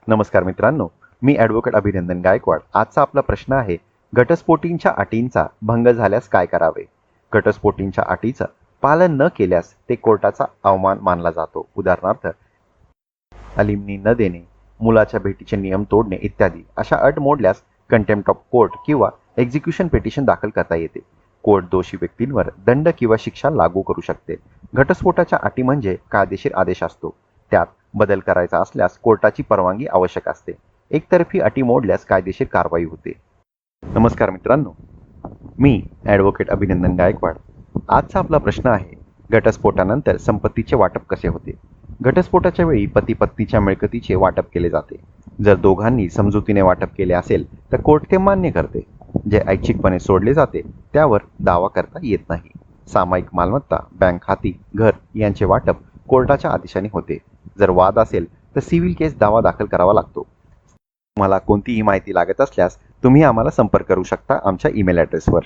नमस्कार मित्रांनो, मी ॲडव्होकेट अभिनंदन गायकवाड. आजचा आपला प्रश्न आहे, घटस्फोटींच्या अटींचा भंग झाल्यास काय करावे? घटस्फोटींच्या अटीचं पालन न केल्यास ते कोर्टाचा अवमान मानला जातो. उदाहरणार्थ, अलिमनी न देणे, मुलाच्या भेटीचे नियम तोडणे इत्यादी. अशा अट मोडल्यास कंटेम्प्ट ऑफ कोर्ट किंवा एक्झिक्युशन पिटिशन दाखल करता येते. कोर्ट दोषी व्यक्तींवर दंड किंवा शिक्षा लागू करू शकते. घटस्फोटाच्या अटी म्हणजे कायदेशीर आदेश असतो. त्यात बदल करायचा असल्यास कोर्टाची परवानगी आवश्यक असते. एकतर्फी अटी मोडल्यास कायदेशीर कारवाई होते. नमस्कार मित्रांनो, मी ॲडव्होकेट अभिनंदन गायकवाड. आजचा आपला प्रश्न आहे, घटस्फोटानंतर संपत्तीचे वाटप कसे होते? घटस्फोटाच्या वेळी पती पत्नीच्या मिळकतीचे वाटप केले जाते. जर दोघांनी समजुतीने वाटप केले असेल तर कोर्ट ते मान्य करते. जे ऐच्छिकपणे सोडले जाते त्यावर दावा करता येत नाही. सामायिक मालमत्ता, बँक खाती, घर यांचे वाटप कोर्टाच्या आदेशाने होते. जर वाद असेल तर सिव्हिल केस दावा दाखल करावा लागतो. तुम्हाला कोणतीही माहिती लागत असल्यास तुम्ही आम्हाला संपर्क करू शकता आमच्या ईमेल ॲड्रेसवर.